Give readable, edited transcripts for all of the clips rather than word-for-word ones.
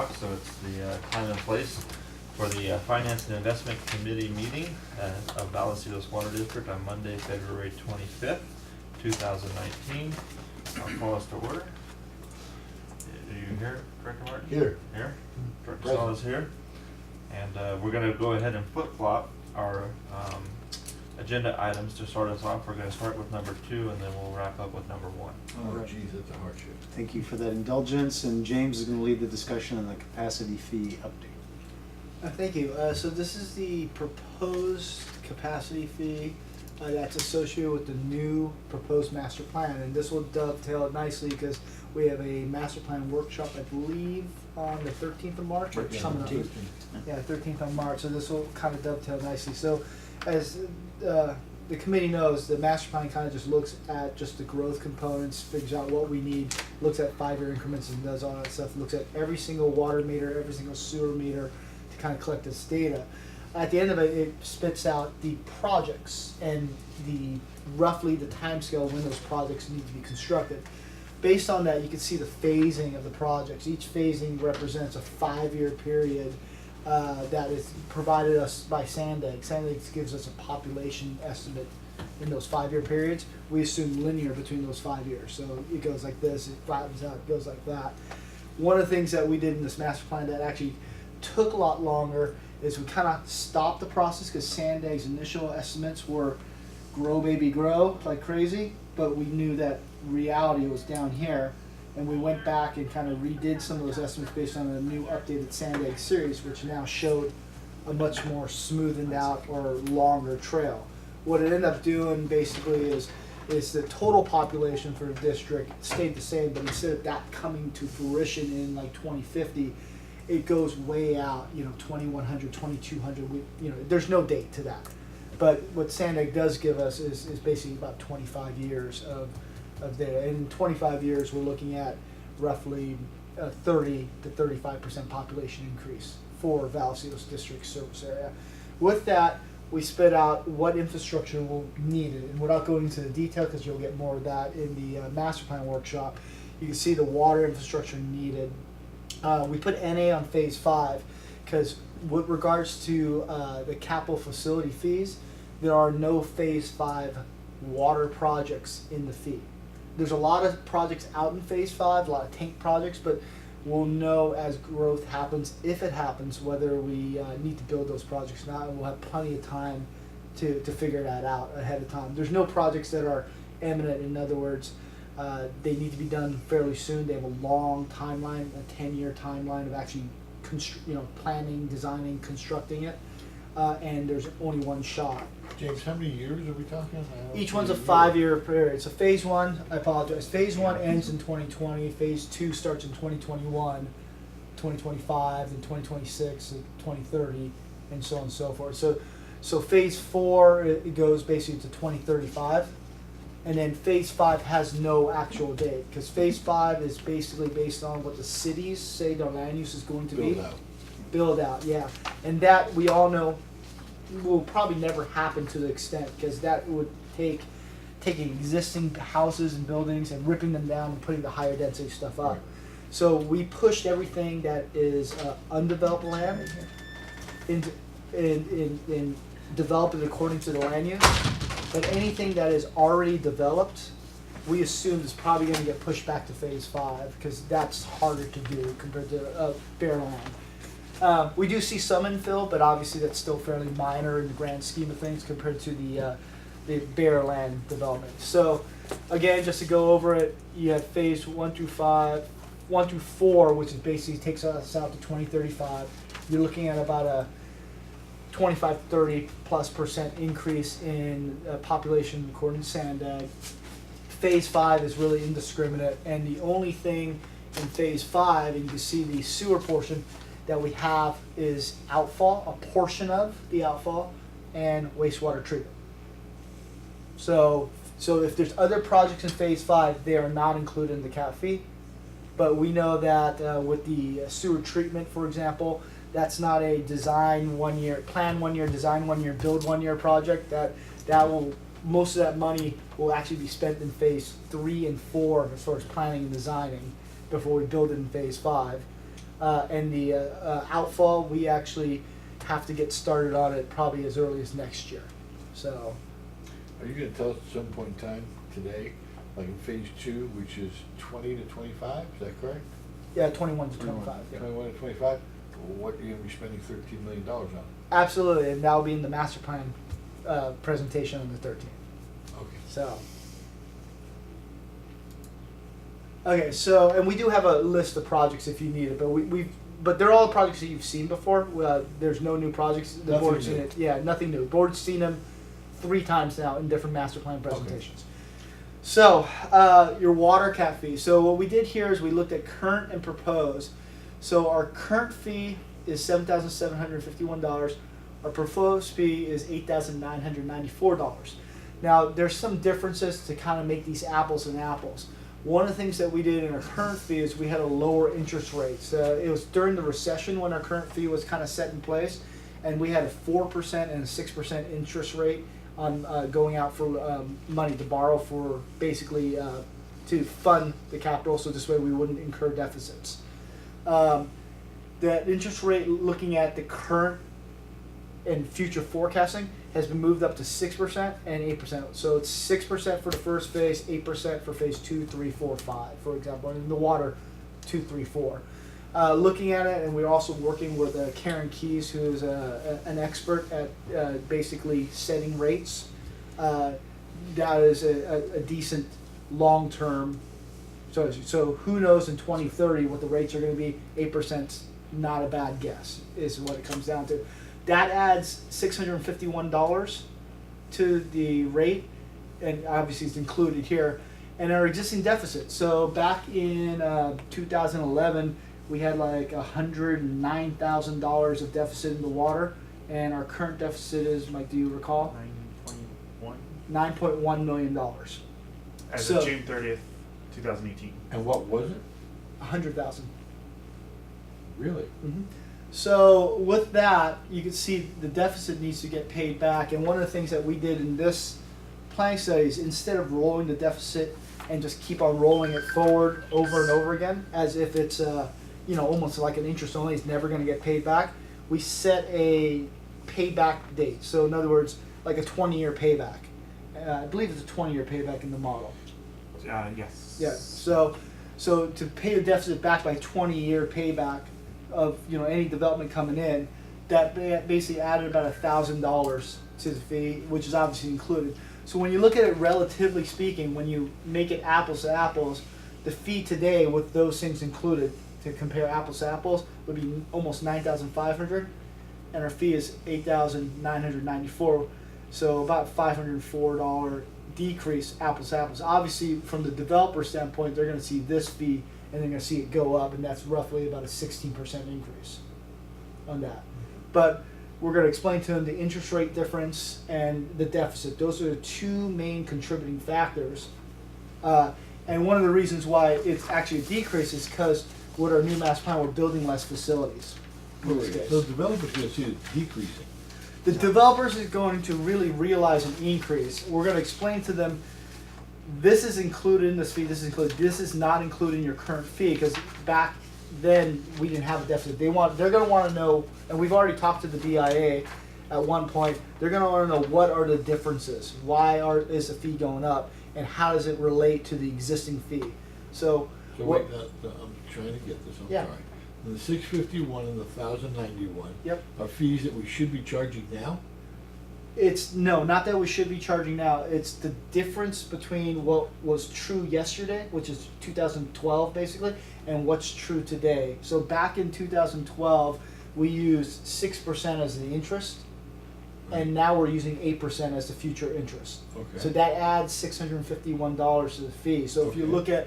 o'clock, so it's the time and place for the Finance and Investment Committee meeting of Vallecitos Water District on Monday, February 25th, 2019. I'll call us to order. Are you here, Director Martin? Here. Here? Director Saul is here. And we're going to go ahead and flip-flop our agenda items to start us off. We're going to start with number 2, and then we'll wrap up with number 1. Oh, geez, that's a hardship. Thank you for that indulgence, and James is going to lead the discussion on the capacity fee update. Thank you. So this is the proposed capacity fee that's associated with the new proposed master plan, and this will dovetail nicely because we have a master plan workshop, I believe, on the 13th of March or something. 13th. Yeah, 13th of March. So this will kind of dovetail nicely. So as the committee knows, the master plan kind of just looks at just the growth components, figures out what we need, looks at 5-year increments and does all that stuff, looks at every single water meter, every single sewer meter to kind of collect this data. At the end of it, it spits out the projects and roughly the timescale when those projects need to be constructed. Based on that, you can see the phasing of the projects. Each phasing represents a 5-year period that is provided us by Sandag. Sandag gives us a population estimate in those 5-year periods. We assume linear between those 5 years. So it goes like this, it flattens out, it goes like that. One of the things that we did in this master plan that actually took a lot longer is we kind of stopped the process because Sandag's initial estimates were grow baby grow like crazy, but we knew that reality was down here, and we went back and kind of redid some of those estimates based on a new updated Sandag series, which now showed a much more smoothened out or longer trail. What it ended up doing basically is the total population for the district stayed the same, but instead of that coming to fruition in like 2050, it goes way out, 2100, 2200. There's no date to that. But what Sandag does give us is basically about 25 years of data. And in 25 years, we're looking at roughly a 30 to 35% population increase for Vallecitos district service area. With that, we spit out what infrastructure will need it. And without going into the detail, because you'll get more of that in the master plan workshop, you can see the water infrastructure needed. We put NA on phase 5 because with regards to the capital facility fees, there are no phase 5 water projects in the fee. There's a lot of projects out in phase 5, a lot of tank projects, but we'll know as growth happens, if it happens, whether we need to build those projects or not, and we'll have plenty of time to figure that out ahead of time. There's no projects that are imminent. In other words, they need to be done fairly soon. They have a long timeline, a 10-year timeline of actually planning, designing, constructing it, and there's only one shot. James, how many years are we talking? Each one's a 5-year period. So phase 1, I apologize, phase 1 ends in 2020, phase 2 starts in 2021, 2025, then 2026, and 2030, and so on and so forth. So phase 4, it goes basically to 2035. And then phase 5 has no actual date because phase 5 is basically based on what the cities say their land use is going to be. Build out, yeah. And that we all know will probably never happen to the extent because that would take taking existing houses and buildings and ripping them down and putting the higher density stuff up. Right. So we pushed everything that is undeveloped land in develop it according to the land use. But anything that is already developed, we assume is probably going to get pushed back to phase 5 because that's harder to do compared to bare land. We do see some infill, but obviously that's still fairly minor in the grand scheme of things compared to the bare land development. So again, just to go over it, you have phase 1 through 4, which is basically takes us out to 2035. You're looking at about a 25-30+% increase in population according to Sandag. Phase 5 is really indiscriminate, and the only thing in phase 5, and you can see the sewer portion that we have is outfall, a portion of the outfall, and wastewater treatment. So if there's other projects in phase 5, they are not included in the cap fee. But we know that with the sewer treatment, for example, that's not a design 1 year, plan 1 year, design 1 year, build 1 year project. That will, most of that money will actually be spent in phase 3 and 4 as far as planning and designing before we build it in phase 5. And the outfall, we actually have to get started on it probably as early as next year. So, Are you gonna tell us at some point in time today, like in phase 2, which is 20 to 25, is that correct? yeah, 21 to 25. Yeah. 21 to 25, what are you gonna be spending $13 million on? Absolutely, and that will be in the master plan presentation on the 13th. Okay. So, okay, so and we do have a list of projects if you need it, but they're all projects that you've seen before. There's no new projects. The Nothing board's new. seen it. Yeah, nothing new. Board's seen them 3 times now in different master plan presentations. So, your water cap fee. So what we did here is we looked at current and proposed. So our current fee is $7,751. Our proposed fee is $8,994. Now, there's some differences to kind of make these apples and apples. One of the things that we did in our current fee is we had a lower interest rate. So it was during the recession when our current fee was kind of set in place, and we had a 4% and a 6% interest rate on going out for money to borrow for basically to fund the capital, so this way we wouldn't incur deficits. That interest rate, looking at the current and future forecasting, has been moved up to 6% and 8%. So it's 6% for the first phase, 8% for phase 2, 3, 4, 5, for example. And in the water, 2, 3, 4. Looking at it, and we're also working with Karen Keys, who is an expert at basically setting rates. That is a decent long-term. So who knows in 2030 what the rates are going to be? 8%'s not a bad guess, is what it comes down to. That adds $651 to the rate, and obviously it's included here. And our existing deficit. So back in 2011, we had like $109,000 of deficit in the water, and our current deficit is, Mike, do you recall? 9.1 $9.1 million. as So- of June 30th, 2018. And what was it? 100,000. Really? So with that, you can see the deficit needs to get paid back. And one of the things that we did in this planning study is instead of rolling the deficit and just keep on rolling it forward over and over again, as if it's almost like an interest only, it's never going to get paid back. We set a payback date. So in other words, like a 20-year payback. I believe it's a 20-year payback in the model. Yes. Yeah. So to pay the deficit back by 20-year payback of any development coming in, that basically added about $1,000 to the fee, which is obviously included. So when you look at it relatively speaking, when you make it apples to apples, the fee today with those things included, to compare apples to apples, would be almost $9,500, and our fee is $8,994. So about $504 decrease apples to apples. Obviously, from the developer standpoint, they're going to see this fee and they're going to see it go up, and that's roughly about a 16% increase on that. But we're going to explain to them the interest rate difference and the deficit. Those are the two main contributing factors. And one of the reasons why it's actually a decrease is because with our new master plan, we're building less facilities. in this case. So the developer's gonna see it decreasing. The developers is going to really realize an increase. We're going to explain to them, this is included in this fee, this is included, this is not included in your current fee, because back then we didn't have a deficit. They're going to want to know, and we've already talked to the BIA at one point, they're going to want to know what are the differences, why is the fee going up, and how does it relate to the existing fee. So Wait, I'm trying to get this, I'm Yeah. sorry. And the 651 and the 1,091 Yep. are fees that we should be charging now? It's not that we should be charging now. It's the difference between what was true yesterday, which is 2012 basically, and what's true today. So back in 2012, we used 6% as the interest, and now we're using 8% as the future interest. Okay. So that adds $651 to the fee. So if you Okay. look at,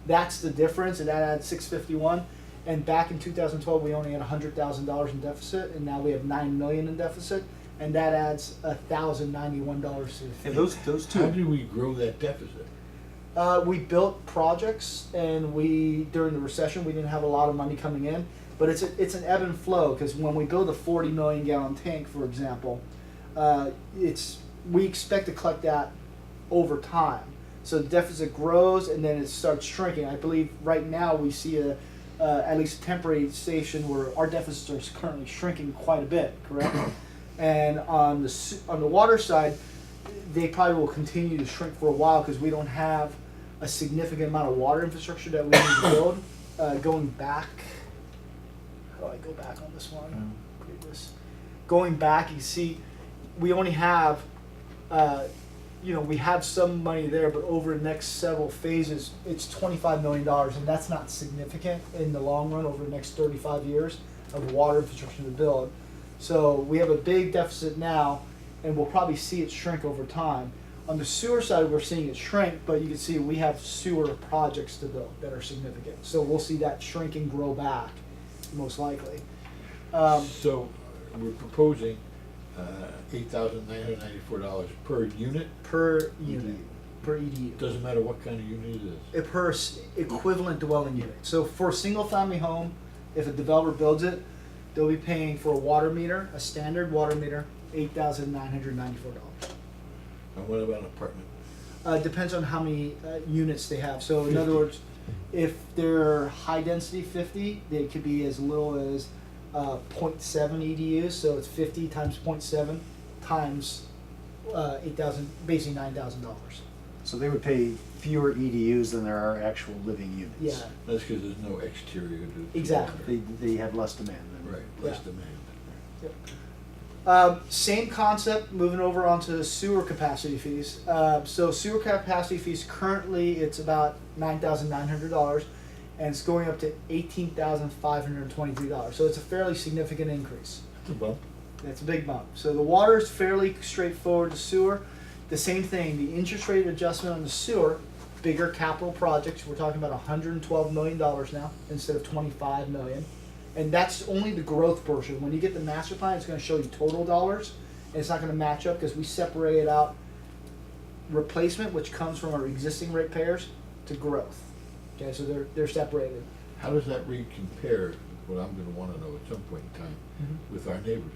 that's the difference, and that adds $651. And back in 2012, we only had $100,000 in deficit, and now we have $9 million in deficit, and that adds $1,091 to the fee. And those How two. do we grow that deficit? We built projects, and during the recession we didn't have a lot of money coming in, but it's an ebb and flow, because when we build a 40 million gallon tank, for example, we expect to collect that over time. So the deficit grows and then it starts shrinking. I believe right now we see at least a temporary station where our deficits are currently shrinking quite a bit, correct? And on the water side, they probably will continue to shrink for a while because we don't have a significant amount of water infrastructure that we need to build. Going back, how do I go back on this one? Previous. Going back, you see, we only have, we have some money there, but over the next several phases, it's $25 million, and that's not significant in the long run over the next 35 years of water infrastructure to build. So we have a big deficit now, and we'll probably see it shrink over time. On the sewer side, we're seeing it shrink, but you can see we have sewer projects to build that are significant. So we'll see that shrink and grow back, most likely. So we're proposing $8,994 per unit. Per unit, per EDU. Doesn't matter what kind of unit it is. Per equivalent dwelling unit. So for a single family home, if a developer builds it, they'll be paying for a water meter, a standard water meter, $8,994. And what about an apartment? Depends on how many units they have. So in other words, if they're high density 50, they could be as little as 0.7 EDUs. So it's 50 times 0.7 times 8,000, basically $9,000. So they would pay fewer EDUs than there are actual living units. Yeah, That's because there's no exterior to. exactly. They have less demand than. Right, less Yeah. demand. Same concept, moving over onto sewer capacity fees. So sewer capacity fees currently it's about $9,900, and it's going up to $18,523. So it's a fairly significant increase. It's a bump. That's a big bump. So the water is fairly straightforward. The sewer, the same thing. The interest rate adjustment on the sewer, bigger capital projects. We're talking about $112 million now instead of $25 million. And that's only the growth portion. When you get the master plan, it's going to show you total dollars, and it's not going to match up because we separated out replacement, which comes from our existing ratepayers, to growth. Okay, so they're separated. How does that read compare, what I'm gonna wanna know at some point in time, with our neighbors?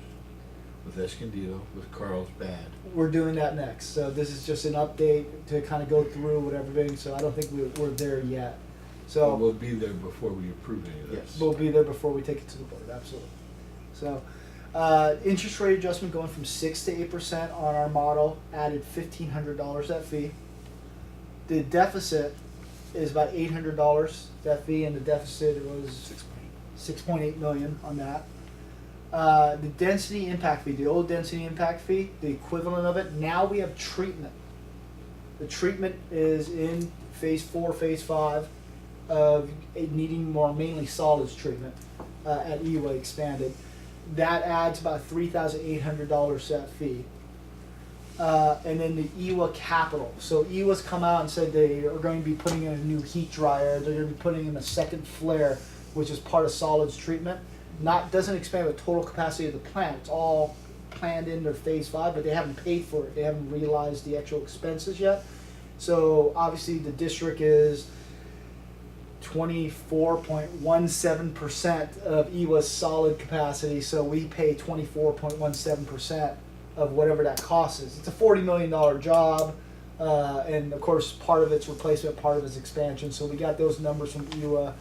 With Escondido, with Carlsbad? We're doing that next. So this is just an update to kind of go through what everything. So I don't think we're there yet. So We'll be there before we approve any of this. Yes. we'll be there before we take it to the board, absolutely. So, interest rate adjustment going from 6 to 8% on our model, added $1,500 that fee. The deficit is about $800 that fee, and the deficit was 6.8 million on that. The density impact fee, the old density impact fee, the equivalent of it, now we have treatment. The treatment is in phase 4, phase 5 of it needing more mainly solids treatment at EWA expanded. That adds about $3,800 that fee. And then the EWA capital. So EWA's come out and said they are going to be putting in a new heat dryer. They're going to be putting in a second flare, which is part of solids treatment. Doesn't expand the total capacity of the plant. It's all planned in their phase 5, but they haven't paid for it. They haven't realized the actual expenses yet. So obviously the district is 24.17% of EWA's solid capacity, so we pay 24.17% of whatever that cost is. It's a $40 million job, and of course part of it's replacement, part of it's expansion, so we got those numbers from EWA,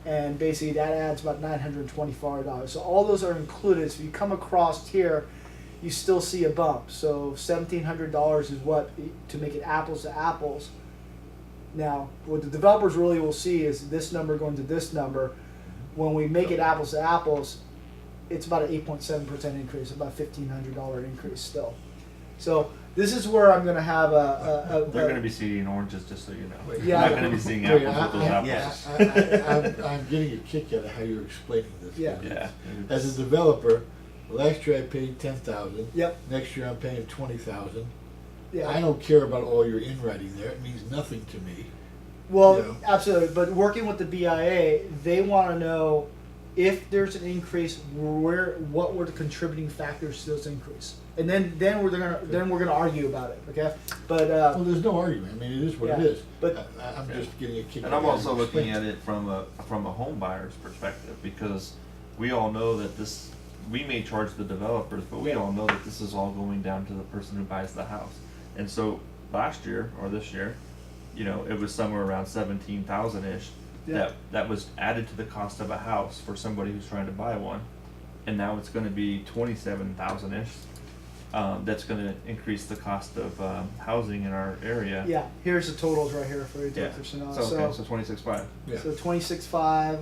and basically that adds about $924. So all those are included, so you come across here, you still see a bump. So $1,700 is what, to make it apples to apples. Now, what the developers really will see is this number going to this number. When we make it apples to apples, it's about an 8.7% increase, about $1,500 increase still. So this is where I'm going to have They're going to be seeing oranges, just so you know. Wait, You're not going to be seeing Wait, apples with those apples. I'm getting a kick out of how you're explaining this. Yeah. Yeah. As a developer, last year I paid $10,000. Yep. Next year I'm paying $20,000. Yeah. I don't care about all your in writing there. It means nothing to me. Well, Yeah. absolutely. But working with the BIA, they want to know if there's an increase, what were the contributing factors to this increase, and then we're gonna argue about it. Okay, but Well, there's no argument. I mean, it is what it Yeah, is. but- I'm just getting a kick. And out I'm of also how you looking explain at it from a home buyer's perspective, because we all know that we may charge the developers, but we all know that this is all going down to the person who buys the house. And so last year or this year, it was somewhere around 17,000-ish Yeah. that was added to the cost of a house for somebody who's trying to buy one, and now it's gonna be 27,000-ish. That's gonna increase the cost of, housing in our area. Yeah, here's the totals right here for you, Yeah. Dr. Sinal. So, okay, so 26.5. Yeah. So 26.5,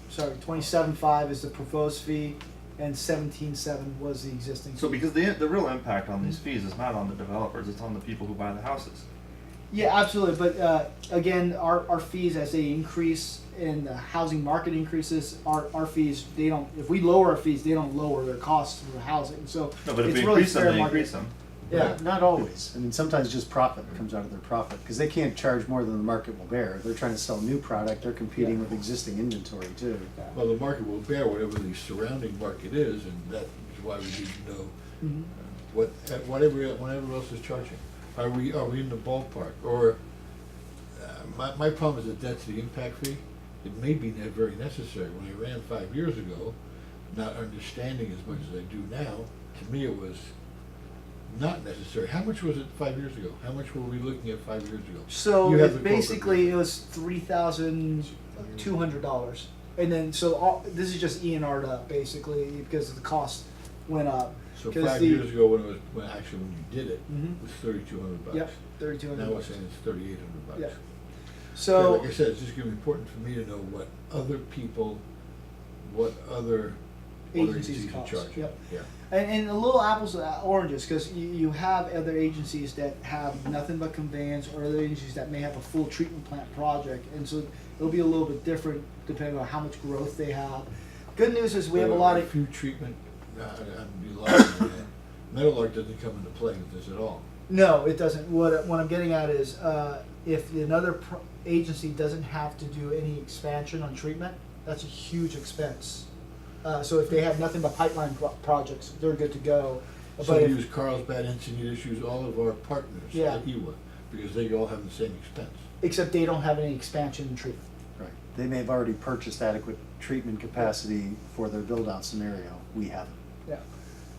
sorry, 27.5 is the proposed fee, and 17.7 was the existing. So fee. because the real impact on these fees is not on the developers, it's on the people who buy the houses. Yeah, absolutely. But again, our fees as they increase and the housing market increases, our fees they don't. If we lower our fees, they don't lower their costs for housing. So No, but if it's we really increase them, fair they market. increase them. Yeah. Not always. I mean, sometimes just profit comes out of their profit, because they can't charge more than the market will bear. They're trying to sell new product, they're competing Yeah. with existing inventory too. Well, the market will bear whatever the surrounding market is, and that is why we need to know Mhm. whatever else is charging. Are we in the ballpark? Or my problem is the density impact fee. It may be very necessary. When I ran 5 years ago, not understanding as much as I do now, to me it was not necessary. How much was it 5 years ago? How much were we looking at 5 years ago? So You have it the corporate basically rate. it was $3,200, and then so this is just ENR'd up basically because the cost went up. So 'Cause 5 years ago, when you did it, Mhm. it was $3,200. Yep, $3,200. Now we're saying it's $3,800. Yeah. Okay, So like I said, it's just gonna be important for me to know what other agencies are cost. charging. Yep. Yeah. And a little apples to oranges, because you have other agencies that have nothing but conveyance, or other agencies that may have a full treatment plant project, and so it'll be a little bit different depending on how much growth they have. Good news is we have a lot of, Food treatment, I'd be lying on that. Metallark doesn't come into play with this at all. no, it doesn't. What I'm getting at is if another agency doesn't have to do any expansion on treatment, that's a huge expense. So if they have nothing but pipeline projects, they're good to go. So But we if- use Carlsbad, Encinitas, use all of our partners Yeah. at EWA, because they all have the same expense. except they don't have any expansion in treatment. Right. They may have already purchased adequate treatment capacity for their build-out scenario. We haven't. Yeah.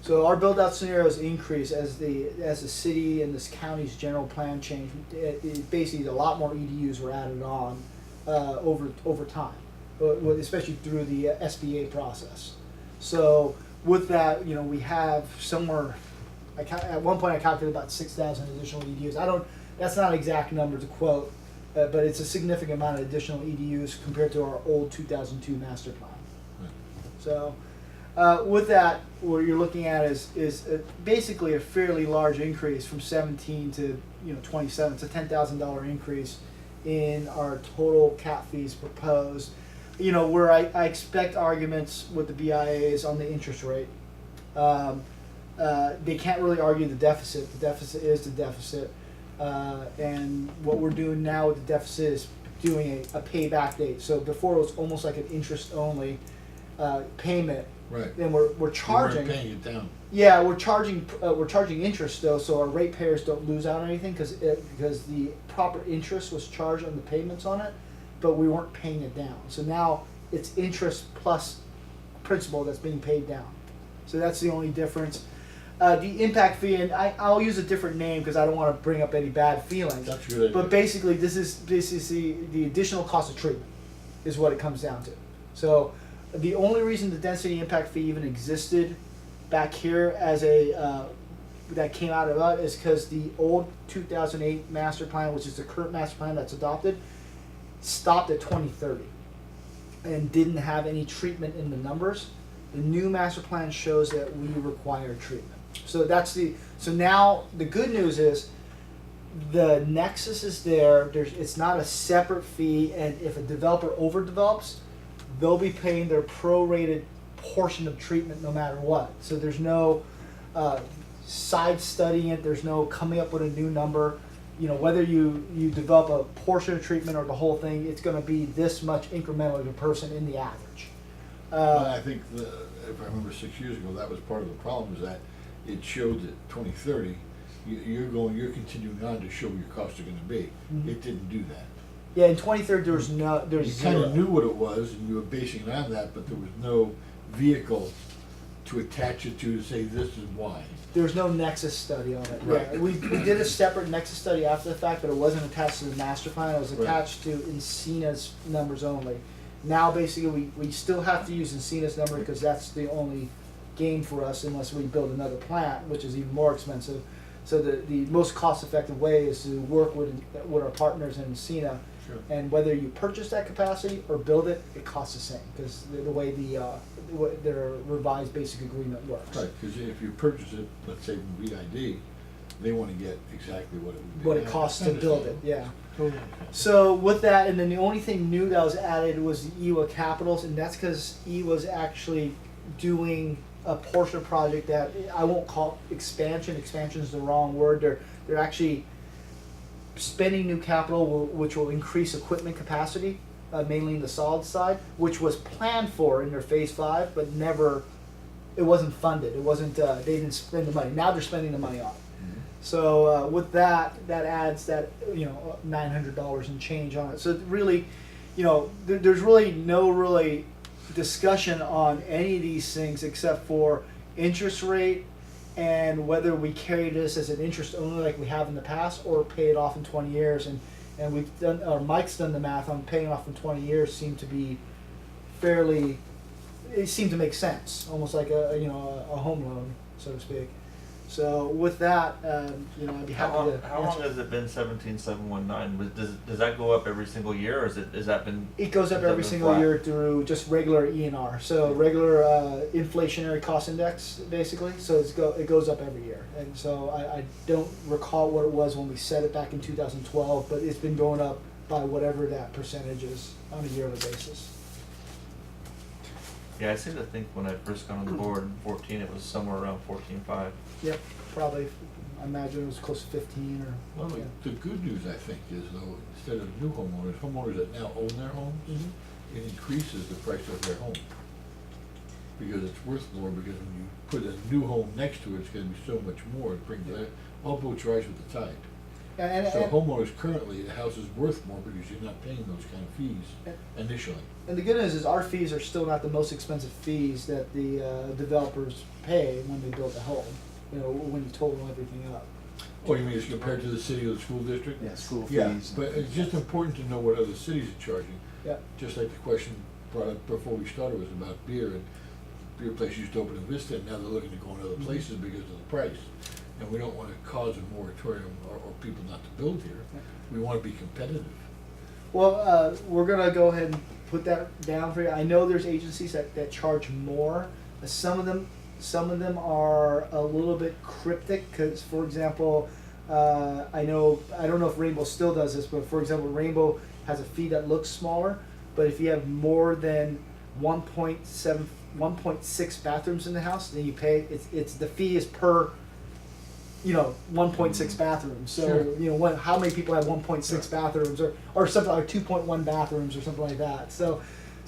So our build-out scenarios increase as the city and this county's general plan changed. Basically, a lot more EDUs were added on over time, especially through the SBA process. So with that, we have somewhere. At one point, I calculated about 6,000 additional EDUs. That's not an exact number to quote, but it's a significant amount of additional EDUs compared to our old 2002 master plan. Right. So. With that, what you're looking at is basically a fairly large increase from 17 to 27. It's a $10,000 increase in our total cap fees proposed. Where I expect arguments with the BIAs on the interest rate. They can't really argue the deficit. The deficit is the deficit, and what we're doing now with the deficit is doing a payback date. So before it was almost like an interest only payment. Right. Then we're We weren't charging. paying it down. Yeah, we're charging interest though, so our ratepayers don't lose out on anything because the proper interest was charged on the payments on it, but we weren't paying it down. So now it's interest plus principal that's being paid down. So that's the only difference. The impact fee, and I'll use a different name because I don't want to bring up any bad feelings. That's a good idea. But basically, this is the additional cost of treatment is what it comes down to. So the only reason the density impact fee even existed back here as that came out of it is because the old 2008 master plan, which is the current master plan that's adopted, stopped at 2030 and didn't have any treatment in the numbers. The new master plan shows that we require treatment. So so now the good news is the nexus is there. It's not a separate fee, and if a developer overdevelops, they'll be paying their prorated portion of treatment no matter what. So there's no side studying it. There's no coming up with a new number. Whether you develop a portion of treatment or the whole thing, it's going to be this much incremental to person in the average. I think if I remember 6 years ago, that was part of the problem, is that it showed that 2030, you're continuing on to show what your costs are going to be. Mhm. It didn't do that. Yeah, in 2030 there's You kind zero. of knew what it was, and you were basing it on that, but there was no vehicle to attach it to say this is why. There was no nexus study on it. Right. Yeah, we did a separate nexus study after the fact, but it wasn't attached to the master plan. It was Right. attached to Encina's numbers only. Now, basically, we still have to use Encina's number because that's the only game for us unless we build another plant, which is even more expensive. So the most cost-effective way is to work with our partners in Encina. Sure. And whether you purchase that capacity or build it, it costs the same because the way their revised basic agreement works. Right, because if you purchase it, let's say from VID, they want to get exactly what it would be. What it costs to build it, yeah. Totally. So with that, and then the only thing new that was added was the EWA capitals, and that's because EWA's actually doing a portion project that I won't call expansion. Expansion is the wrong word. They're actually spending new capital, which will increase equipment capacity, mainly in the solid side, which was planned for in their phase 5, but never. It wasn't funded. It wasn't. They didn't spend the money. Now they're spending the money on it. So with that adds that $900 and change on it. So really, there's really no really discussion on any of these things except for interest rate and whether we carry this as an interest only like we have in the past or pay it off in 20 years. And we've done, or Mike's done the math on paying off in 20 years seemed to be fairly. It seemed to make sense, almost like a home loan, so to speak. So with that, I'd be happy to. How long has it been 17,719? Does that go up every single year, or has that been? It goes up has that every been single flat? year through just regular ENR, so regular inflationary cost index, basically. So it goes up every year, and so I don't recall what it was when we set it back in 2012, but it's been going up by whatever that percentage is on a yearly basis. Yeah, I seem to think when I first got on the board in 14, it was somewhere around 14.5. Yep, probably. I imagine it was close to 15 or. Well, yeah. the good news, I think, is though, instead of new homeowners that now own their homes, Mhm. it increases the price of their home. Because it's worth more, because when you put a new home next to it, it's gonna be so much more, it brings that, all boats rise with the tide. And So homeowners currently, the house is worth more because you're not paying those kind of fees initially. And the good news is our fees are still not the most expensive fees that the developers pay when they build a home. When you total everything up. Oh, you mean it's compared to the city or the school district? Yeah, school Yeah, fees. but it's just important to know what other cities are charging. Yeah. Just like the question brought up before we started was about beer, and beer places used to open in Vista, and now they're looking to go in other places because of the price. And we don't want to cause a moratorium or people not to build here. We want to be competitive. Well, we're gonna go ahead and put that down for you. I know there's agencies that charge more. Some of them are a little bit cryptic because, for example, I don't know if Rainbow still does this, but for example, Rainbow has a fee that looks smaller, but if you have more than 1.6 bathrooms in the house, then you pay. It's the fee is per. 1.6 bathrooms. So, Sure. How many people have 1.6 bathrooms or something like 2.1 bathrooms or something like that. So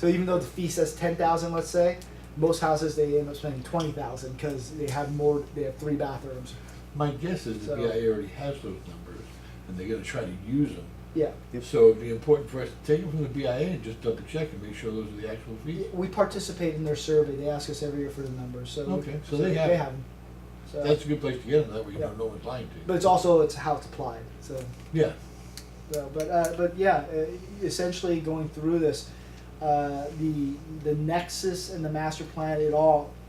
even though the fee says 10,000, let's say, most houses they end up spending 20,000 because they have 3 bathrooms. My guess is the So- BIA already has those numbers, and they're going to try to use them. Yeah. So it'd be important for us to take them from the BIA and just double check and make sure those are the actual fees. We participate in their survey. They ask us every year for the numbers. So Okay, so they have them. them. So, That's a good place to get them, that way you Yeah. know no one's lying to you. but it's how it's applied. So. Yeah, But yeah, essentially going through this, the nexus and the master plan,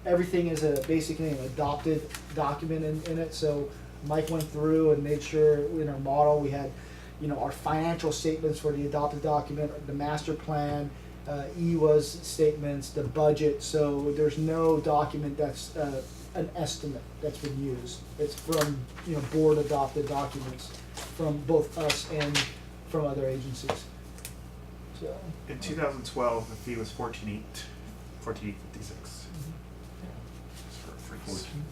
everything is basically an adopted document in it. So Mike went through and made sure in our model we had, our financial statements for the adopted document, the master plan, EWA's statements, the budget. So there's no document that's an estimate that's been used. It's from board adopted documents from both us and from other agencies. So In 2012, the fee was $14,856. Just for a freeze. 14.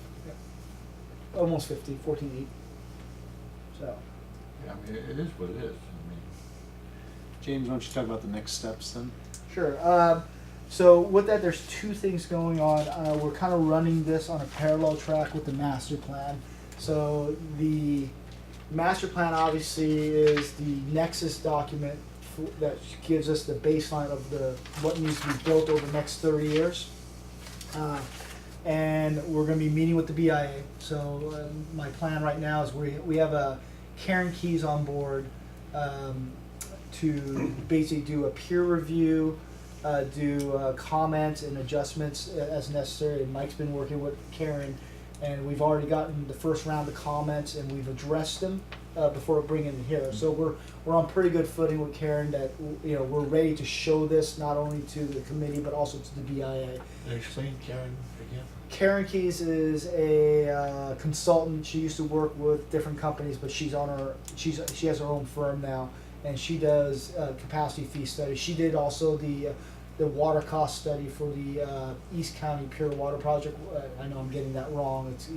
almost 50, 14.8. So Yeah, I mean, it is what it is. I mean, James, why don't you talk about the next steps then? sure. So with that, there's 2 things going on. We're kind of running this on a parallel track with the master plan. So the master plan obviously is the nexus document that gives us the baseline of what needs to be built over the next 30 years. and we're going to be meeting with the BIA. So my plan right now is we have a Karen Keys on board to basically do a peer review, do comments and adjustments as necessary. And Mike's been working with Karen, and we've already gotten the first round of comments, and we've addressed them before bringing it here. So we're on pretty good footing with Karen that we're ready to show this not only to the committee but also to the BIA. Explain Karen again. Karen Keys is a consultant. She used to work with different companies, but she has her own firm now, and she does capacity fee studies. She did also the water cost study for the East County Pure Water Project. I know I'm getting that wrong. It's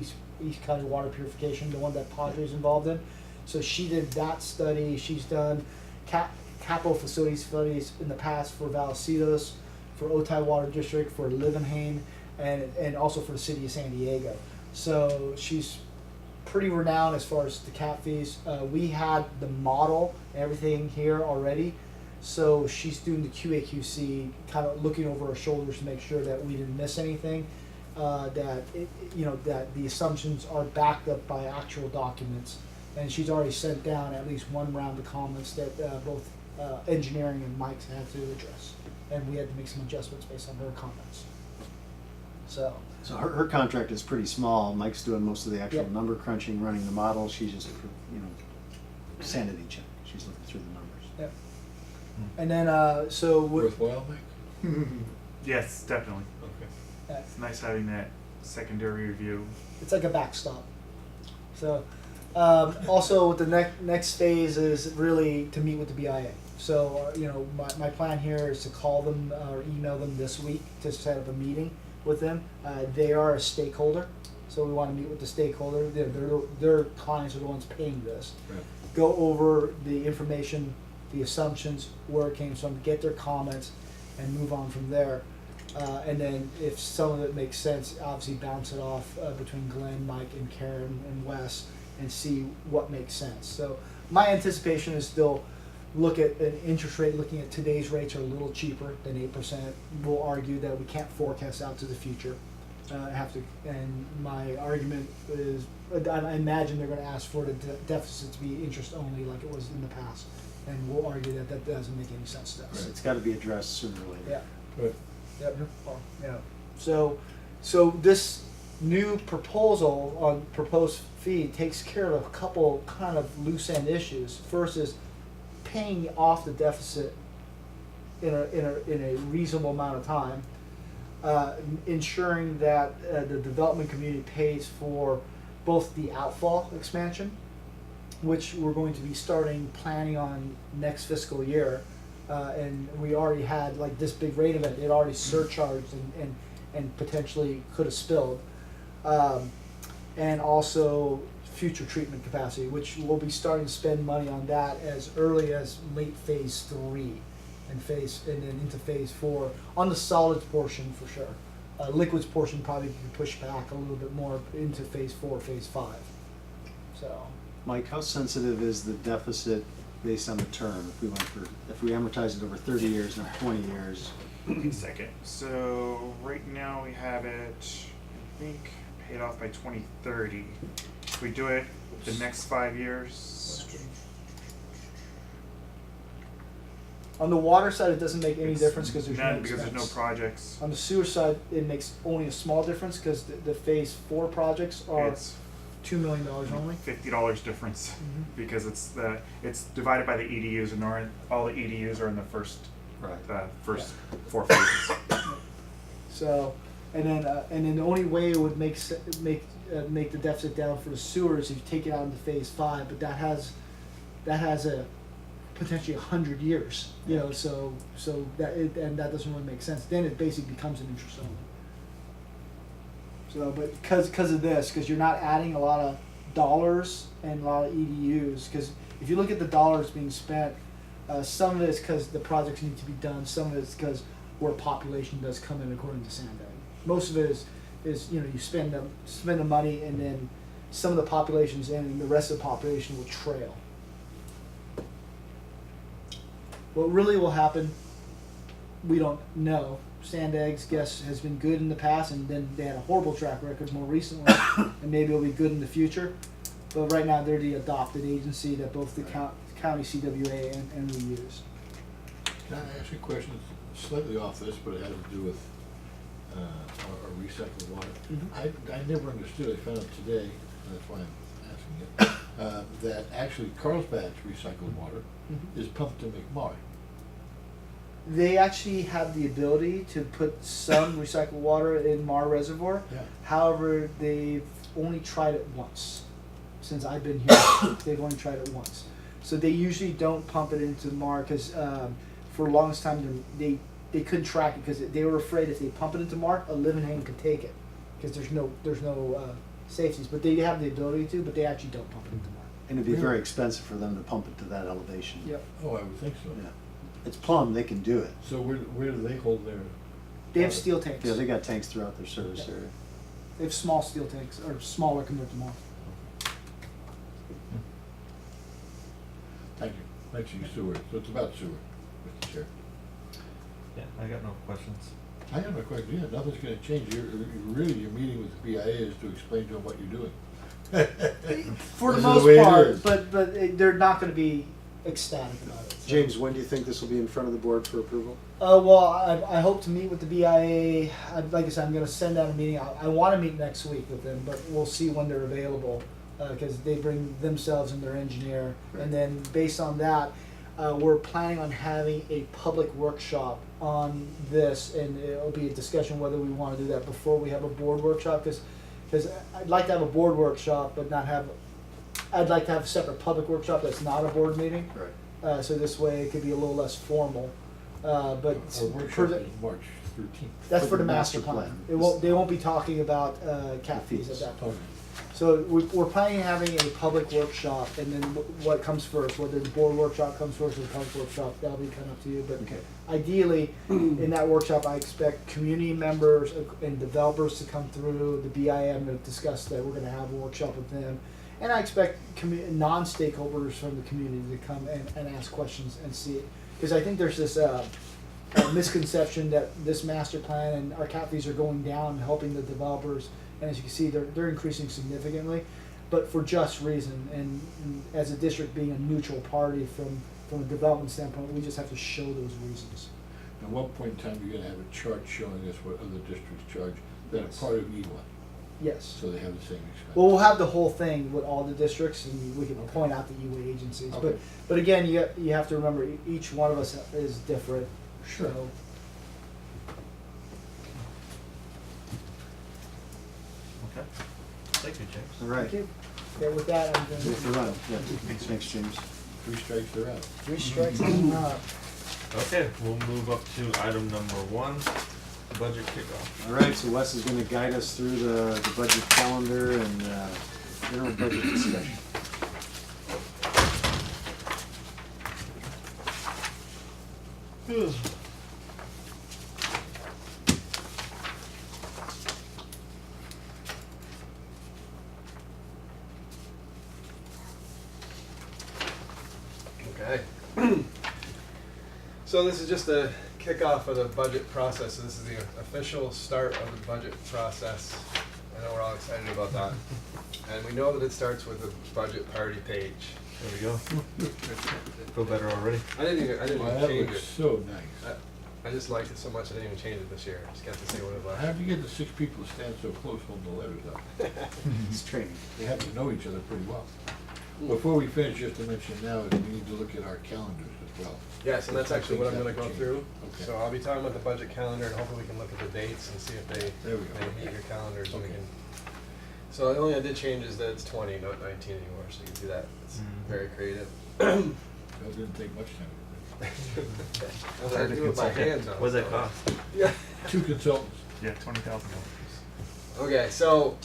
East County Water Purification, the one that Padre's involved in. So she did that study. She's done capital facility studies in the past for Vallecitos, for Otay Water District, for Livenhain, and also for the city of San Diego. So she's pretty renowned as far as the cap fees. We had the model and everything here already. So she's doing the QA/QC, kind of looking over her shoulders to make sure that we didn't miss anything, that the assumptions are backed up by actual documents. And she's already sent down at least one round of comments that both engineering and Mike's had to address, and we had to make some adjustments based on her comments. So her contract is pretty small. Mike's doing most of the actual Yep. number crunching, running the model. She's just, sanity check. She's looking through the numbers. yeah. And then so Worthwhile, Mike? Yes, definitely. Okay. It's nice having that secondary review. it's like a backstop. So also with the next phase is really to meet with the BIA. So my plan here is to call them or email them this week to set up a meeting with them. They are a stakeholder, so we want to meet with the stakeholder. Their clients are the ones paying this. Right. Go over the information, the assumptions, where it came from, get their comments, and move on from there. And then if some of it makes sense, obviously bounce it off between Glenn, Mike, and Karen, and Wes, and see what makes sense. So my anticipation is still look at an interest rate, looking at today's rates are a little cheaper than 8%. We'll argue that we can't forecast out to the future. And my argument is, I imagine they're going to ask for the deficit to be interest only like it was in the past. And we'll argue that that doesn't make any sense to us. It's got to be addressed sooner or later. Yeah. Good. Yep. Yeah. So this new proposal on proposed fee takes care of a couple kind of loose end issues. First is paying off the deficit in a reasonable amount of time, ensuring that the development community pays for both the outfall expansion, which we're going to be starting planning on next fiscal year. And we already had like this big rate event, it already surcharged and potentially could have spilled. And also future treatment capacity, which we'll be starting to spend money on that as early as late phase 3 and then into phase 4 on the solids portion for sure. Liquids portion probably can push back a little bit more into phase 4, phase 5. So. Mike, how sensitive is the deficit based on the term? If we amortize it over 30 years, not 20 years. Give me a second. So right now we have it, I think, paid off by 2030. If we do it the next 5 years, On the water side, it doesn't make any difference because there's none no because there's no expense. projects. On the sewer side, it makes only a small difference because the phase 4 projects are It's $2 million only. $50 difference Mhm. because it's divided by the EDUs, and all the EDUs are in the first Right. 4 phases. So, and then the only way it would make the deficit down for the sewer is if you take it out into phase 5, but that has a potentially 100 years, so and that doesn't really make sense. Then it basically becomes an interest only. So, but because of this, because you're not adding a lot of dollars and a lot of EDUs, because if you look at the dollars being spent, some of it is because the projects need to be done, some of it is because where population does come in according to Sandbag. Most of it is you spend the money and then some of the population's in and the rest of the population will trail. What really will happen, we don't know, sand eggs guess has been good in the past, and then they had a horrible track record more recently, and maybe it'll be good in the future. But right now, they're the adopted agency that both the county CWA and we use. Can I ask you a question slightly off this, but it has to do with our recycled water? Mhm. I never understood, I found out today, and that's why I'm asking it, that actually Carlsbad's recycled water Mhm. is pumped to McMar. They actually have the ability to put some recycled water in Mar Reservoir. Yeah. However, they've only tried it once. Since I've been here, they've only tried it once. So they usually don't pump it into Mar because for the longest time they couldn't track it because they were afraid if they pump it into Mar, a living hand could take it because there's no safeties. But they have the ability to, but they actually don't pump it into Mar. And it'd be Really? very expensive for them to pump it to that elevation. Yep. Oh, I would think so. Yeah. It's plumbed, they can do it. So where do they hold their? They have water? steel tanks. Yeah, they got tanks throughout their service Yeah. area. They have small steel tanks or smaller compared to Mar. Thank you. Actually, sewer. So it's about sewer, Mr. Chair. Yeah, I got no questions. I have no question. Yeah, nothing's going to change. Really, your meeting with the BIA is to explain to them what you're doing. For the This is most way it part, is. but they're not going to be ecstatic about it. So. James, when do you think this will be in front of the board for approval? Well, I hope to meet with the BIA. Like I said, I'm going to send out a meeting. I want to meet next week with them, but we'll see when they're available because they bring themselves and their engineer. Right. And then based on that, we're planning on having a public workshop on this, and it'll be a discussion whether we want to do that before we have a board workshop because I'd like to have a board workshop, but not have. I'd like to have a separate public workshop that's not a board meeting. Right. So this way it could be a little less formal. But Our for workshop the- is March 13th. that's For for the the master master plan. plan. They won't be talking about cap fees at Fees. that point. Okay. So we're planning on having a public workshop, and then what comes first, whether the board workshop comes first or the public workshop, that'll be kind of up to you. But Okay. ideally, in that workshop, I expect community members and developers to come through, the BIM to discuss that. We're going to have a workshop with them. And I expect non-stakeholders from the community to come and ask questions and see it. Because I think there's this misconception that this master plan and our cap fees are going down, helping the developers. And as you can see, they're increasing significantly, but for just reason. And as a district being a neutral party from a development standpoint, we just have to show those reasons. At one point in time, you're going to have a chart showing us what other districts charge that Yes. are part of E1, Yes. so they have the same expense. Well, we'll have the whole thing with all the districts, and we can Okay. point out the UA agencies. Okay. But again, you have to remember each one of us is different. Sure. So, Okay. Thank you, James. All right. thank you. Okay, with that, I'm going If you run, yeah. Thanks, James. 3 strikes, they're out. 3 strikes and out. Okay, we'll move up to item number 1, budget kickoff. All right, so Wes is gonna guide us through the budget calendar and general budget discussion. Okay. So this is just a kickoff of the budget process. So this is the official start of the budget process. I know we're all excited about that. And we know that it starts with a budget priority page. There we go. Feel better already? I didn't Well, even that change looks it. so nice. I just liked it so much I didn't even change it this year. I just got to say what it was. How do you get the 6 people to stand so close holding the letters up? It's training. They have to know each other pretty well. Before we finish, just to mention now, is we need to look at our calendars as well. Yes, and that's actually what I'm gonna go Things have through. changed. Okay. So I'll be talking about the budget calendar and hopefully we can look at the dates and see if they There we go. meet your calendars and we Okay. can. So the only thing I did change is that it's 20, not 19 anymore, so you can see that. It's very creative. That didn't take much time. I was like, I do it by hand now. What's that so- cost? Yeah. 2 consultants. Yeah, $20,000. Okay, so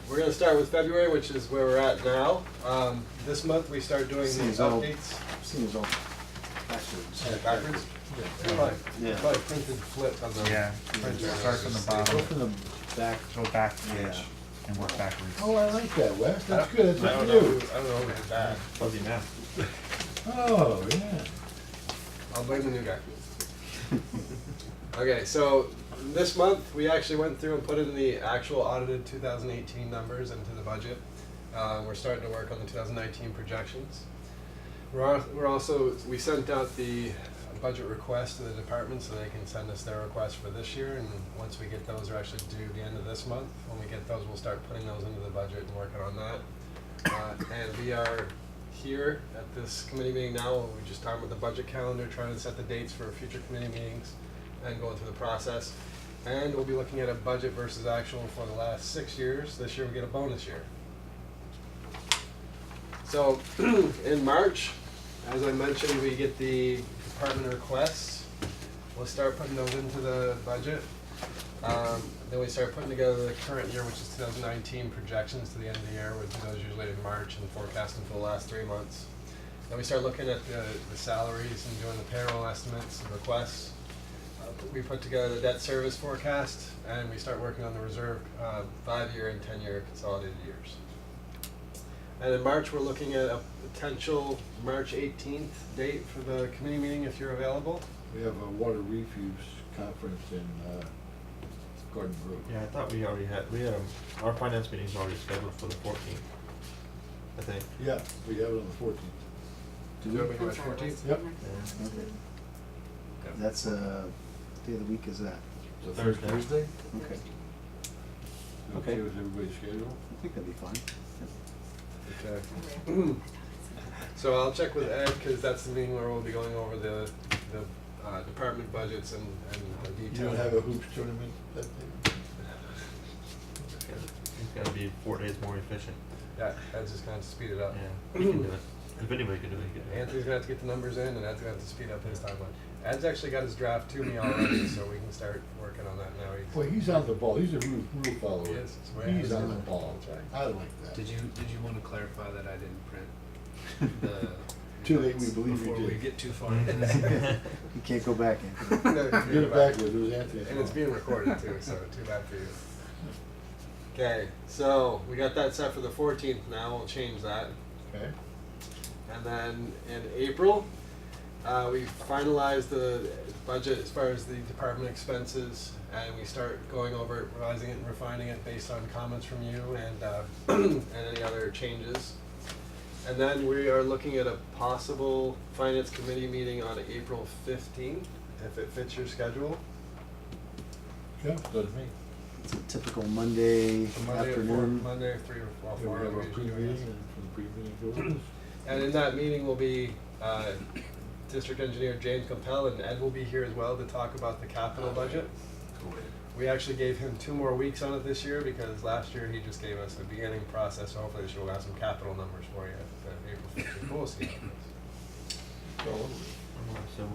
we're gonna start with February, which is where we're at now. This month we start doing Seems these old. updates. Seems all backwards. Backwards? Yeah. Yeah. Probably printed flip on the Yeah, printer. start from the Go bottom, from the back. go back a Yeah. page, and work backwards. Oh, I like that, Wes. I That's don't- good. That's I up don't to know you. who- I don't know who did that. Fuzzy math. Oh, yeah. I'll blame the new guy. Okay, so this month we actually went through and put in the actual audited 2018 numbers into the budget. We're starting to work on the 2019 projections. We sent out the budget request to the department so they can send us their request for this year, and once we get those, are actually due the end of this month. When we get those, we'll start putting those into the budget and working on that. And we are here at this committee meeting now. We just talked about the budget calendar, trying to set the dates for future committee meetings and going through the process. And we'll be looking at a budget versus actual for the last 6 years. This year we get a bonus year. So in March, as I mentioned, we get the department requests. We'll start putting those into the budget. Then we start putting together the current year, which is 2019 projections to the end of the year. We'll do those usually in March and forecasting for the last 3 months. Then we start looking at the salaries and doing the payroll estimates and requests. We put together the debt service forecast, and we start working on the reserve 5-year and 10-year consolidated years. And in March, we're looking at a potential March 18th date for the committee meeting if you're available. We have a water refuse conference in Garden Grove. Yeah, I thought we had, our finance meeting's already scheduled for the 14th, I think. Yeah, we have it on the 14th. Do you want March 14th? Yep. Okay. That's, day of the week is that? So Thursday. Thursday? Okay. Okay Okay. with everybody's schedule? I think that'd be fine. Okay. So I'll check with Ed, because that's the meeting where we'll be going over the department budgets and the You detail. don't have a hoops tournament that day? It's gotta be 4 days more efficient. Yeah, Ed's just gonna have to speed it up. Yeah, he can do it. If anybody can do it, he can do it. Anthony's gonna have to get the numbers in, and Ed's gonna have to speed up his timeline. Ed's actually got his draft to me already, so we can start working on that now. Well, he's on the ball, he's a rule follower. He is. It's way He's ahead. on the ball. That's right. I like that. Did you want to clarify that I didn't print the Too late, we notes believe you before we did. get too far into this? You can't go back in. No, you can Get it go back. backwards, it was Anthony's And it's fault. being recorded too, so too bad for you. Okay, so we got that set for the 14th now, we'll change that. Okay. And then in April, we finalized the budget as far as the department expenses, and we start going over it, revising it and refining it based on comments from you and and any other changes. And then we are looking at a possible finance committee meeting on April 15th, if it fits your schedule. Yeah, does me. It's a typical Monday So Monday at 4, afternoon. Monday at 3 or 4. Yeah, we have our pre-meeting, and from the pre-meeting goes. And in that meeting will be District Engineer James Compel, and Ed will be here as well to talk about the capital budget. We actually gave him 2 more weeks on it this year, because last year he just gave us a beginning process, so hopefully this year we'll have some capital numbers for you at April 15th. We'll see. So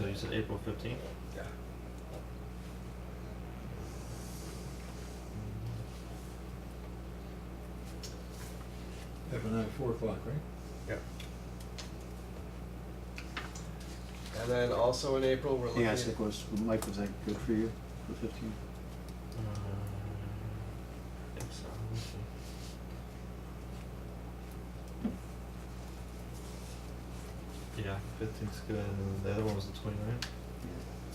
you said April 15th? Yeah. Have a night, 4 o'clock, right? Yeah. And then also in April, we're looking Yeah, I at. think Mike, was that good for you for 15? I think so. Let me see. Yeah, 15th's good, and the other one was the 29th.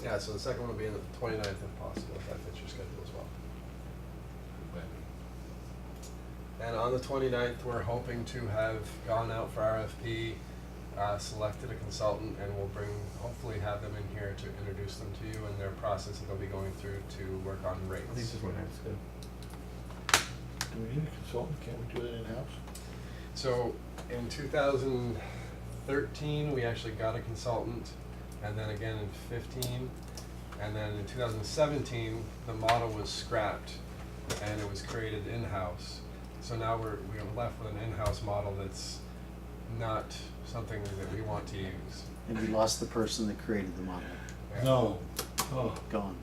Yeah, so the second one will be on the 29th if possible, if that fits your schedule as well. And on the 29th, we're hoping to have gone out for RFP, selected a consultant, and we'll hopefully have them in here to introduce them to you and their process that they'll be going through to work on rates. I think the 29th's good. Do we need a consultant? Can't we do that in-house? So in 2013, we actually got a consultant, and then again in 15, and then in 2017, the model was scrapped and it was created in-house. So now we're left with an in-house model that's not something that we want to use. And we lost the person that created the model. Yeah. No. Oh. Gone.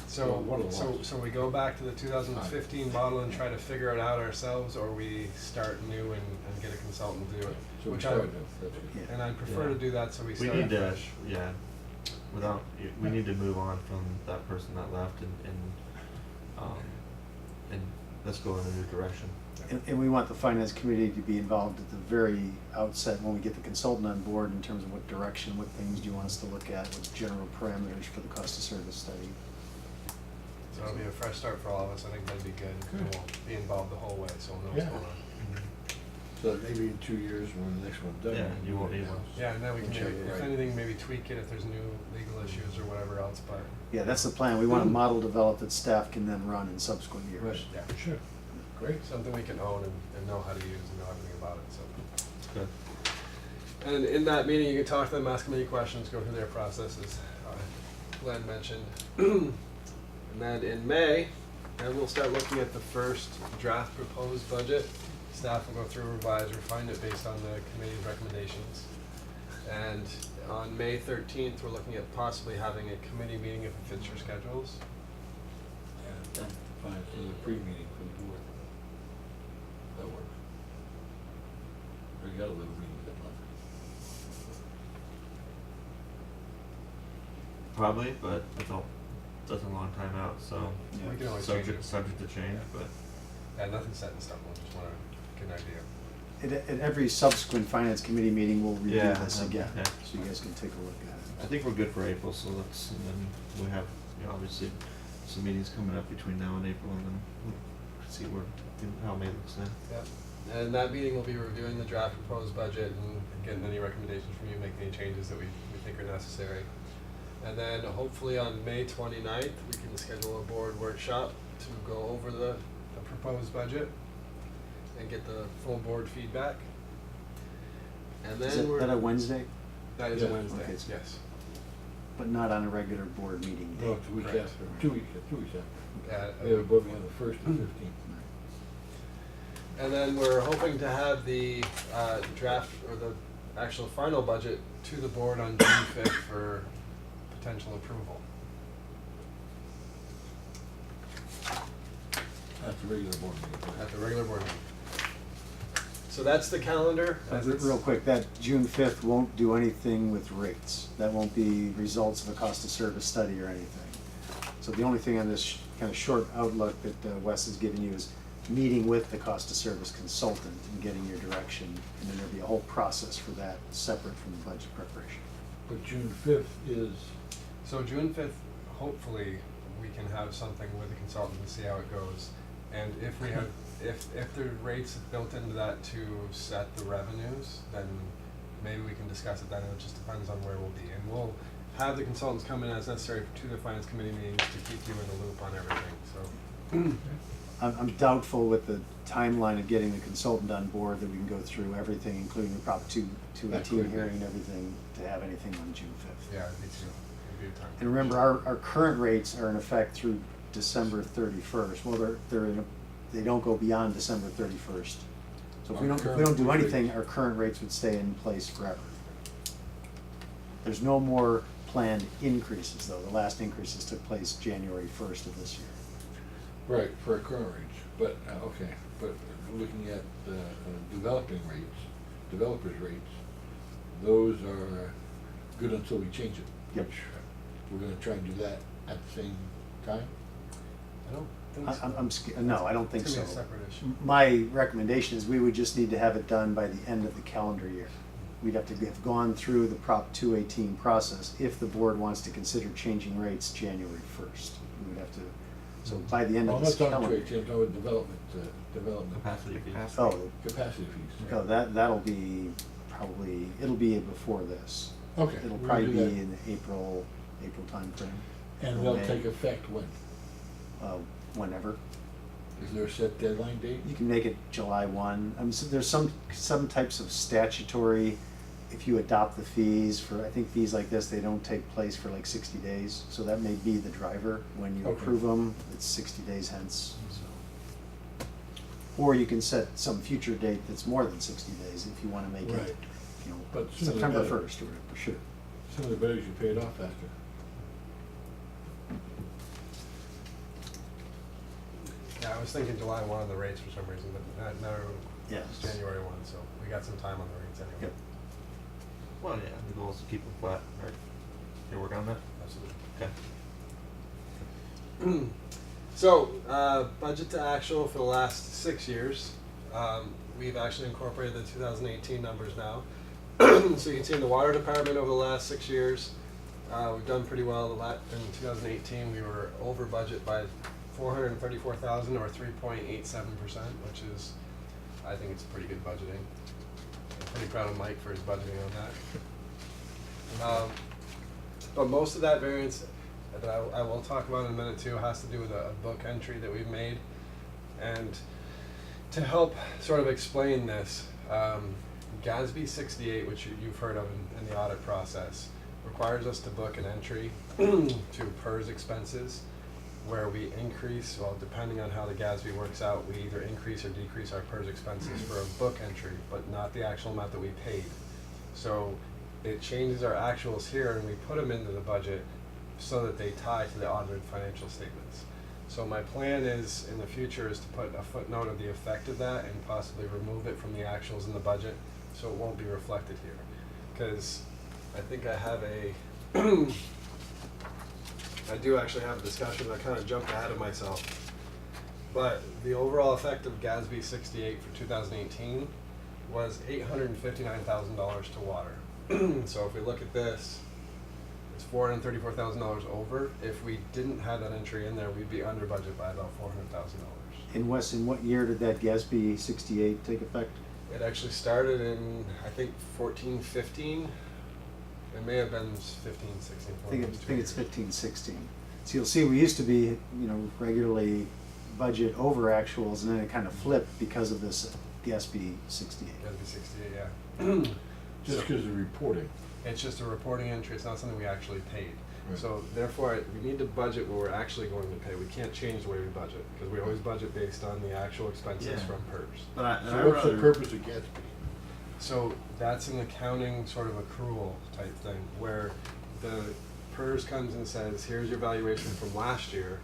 So, Well, what a loss. so we go back to the 2015 model and try to figure it out ourselves, or we start new and get a consultant to do it. So we Which start I- with that's good. Yeah. And I'd prefer to do that, so we We start need to, fresh. yeah, we need to move on from that person that left and let's go in a new direction. And we want the finance committee to be involved at the very outset when we get the consultant on board in terms of what direction, what things do you want us to look at, what general parameters for the cost of service study. So it'll be a fresh start for all of us. I think that'd be good. Good. And we'll be involved the whole way, so we'll know what's Yeah. going on. So maybe in 2 years when the next one's done. Yeah, you won't need one. Yeah, and then we can, Check maybe, it if right. anything, maybe tweak it if there's new legal issues or whatever else, but Yeah, that's the plan. We want a model developed that staff can then run in subsequent years. Right, Yeah. sure. Great. something we can own and know how to use and know everything about it, so. Good. And in that meeting, you can talk to them, ask them any questions, go through their processes, Glenn mentioned. And then in May, then we'll start looking at the first draft proposed budget. Staff will go through, revise, refine it based on the committee's recommendations. And on May 13th, we're looking at possibly having a committee meeting if it fits your schedules. Yeah, fine, so the pre-meeting for the board. That works. We got a little meeting that month. Probably, but that's a long time out, so Yeah. We can always change subject it. subject to change, but Yeah, nothing's set in stone, we just wanna get an idea. At every subsequent finance committee meeting, we'll review Yeah, this again, yeah. so you guys can take a look at I it. think we're good for April, so let's, and then we have, obviously some meetings coming up between now and April, and then we'll see how May looks then. Yeah, and that meeting will be reviewing the draft proposed budget and getting any recommendations from you, making any changes that we think are necessary. And then hopefully on May 29th, we can schedule a board workshop to go over the proposed budget and get the full board feedback. And Is then that a Wednesday, that is a Yeah, Wednesday, okay. yes. but not on a regular board meeting No, date? it's a week Correct. after, 2 weeks after. Yeah, We have a board meeting on the 1st and 15th. And then we're hoping to have the draft or the actual final budget to the board on June 5th for potential approval. That's a regular board meeting. At the regular board meeting. So that's the calendar. Real quick, that June 5th won't do anything with rates. That won't be results of a cost of service study or anything. So the only thing on this kind of short outlook that Wes has given you is meeting with the cost of service consultant and getting your direction. And then there'll be a whole process for that, separate from the budget preparation. But June 5th is, So June 5th, hopefully, we can have something with the consultant and see how it goes. And if we have, if the rates built into that to set the revenues, then maybe we can discuss it then. It just depends on where we'll be. And we'll have the consultants come in as necessary to the finance committee meetings to keep you in the loop on everything, so. I'm doubtful with the timeline of getting the consultant on board that we can go through everything, including the Prop 218 hearing and everything, to have anything on June 5th. Yeah, me too. It'd be a time. And remember, our current rates are in effect through December 31st. Well, they don't go beyond December 31st. So if we don't do anything, our current rates would stay in place forever. There's no more planned increases, though. The last increases took place January 1st of this year. right, for our current rates, but, okay, but looking at developing rates, developers' rates, those are good until we change it. Yep. Which we're gonna try and do that at the same time? I don't think so. No, I don't think It's so. gonna be a separate issue. My recommendation is we would just need to have it done by the end of the calendar year. We'd have to have gone through the Prop 218 process if the board wants to consider changing rates January 1st. We would have to, so by the end Well, of I'm this not talking calendar. trade, I'm talking about development Capacity fees. Oh, capacity fees. oh, that'll be probably, it'll be before this. Okay. It'll we're probably gonna do be that. in the April timeframe. And or they'll May. take effect when? Whenever. Is there a set deadline date? You can make it July 1. So there's some types of statutory, if you adopt the fees for, I think fees like this, they don't take place for like 60 days. So that may be the driver. When you Okay. approve them, it's 60 days hence. So. Or you can set some future date that's more than 60 days if you want to make Right. it, But sooner the September better. 1st or whatever, sure. Sooner the better, you should pay it off faster. Yeah, I was thinking July 1 on the rates for some reason, but now Yeah. it's January 1, so we got some time on the rates anyway. Yep. Well, yeah, the goal is to keep them flat, right? You working on that? Absolutely. Okay. So, budget to actual for the last 6 years. We've actually incorporated the 2018 numbers now. So you can see in the water department over the last 6 years, we've done pretty well. In 2018, we were over budget by $434,000 or 3.87%, which is, I think it's pretty good budgeting. I'm pretty proud of Mike for his budgeting on that. But most of that variance that I will talk about in a minute too has to do with a book entry that we've made. And to help sort of explain this, GASB 68, which you've heard of in the audit process, requires us to book an entry to PERS expenses where we increase, well, depending on how the GASB works out, we either increase or decrease our PERS expenses for a book entry, but not the actual amount that we paid. So it changes our actuals here and we put them into the budget so that they tie to the audited financial statements. So my plan is, in the future, is to put a footnote of the effect of that and possibly remove it from the actuals in the budget so it won't be reflected here. Because I think I have I do actually have a discussion. I kind of jumped ahead of myself. But the overall effect of GASB 68 for 2018 was $859,000 to water. So if we look at this, it's $434,000 over. If we didn't have that entry in there, we'd be under budget by about $400,000. In Wes, in what year did that GASB 68 take effect? It actually started in, I think, 14, 15. It may have been 15, 16. I think it's 15, 16. So you'll see we used to be, regularly budget over actuals, and then it kind of flipped because of this GASB 68. GASB 68, yeah. Just because of reporting. It's just a reporting entry. It's not something we actually paid. Right. So therefore, we need to budget what we're actually going to pay. We can't change the way we budget because we always budget based on the actual expenses Yeah. from PERS. But So what's the purpose of Gatsby? So that's an accounting sort of accrual type thing where the PERS comes and says, here's your valuation from last year.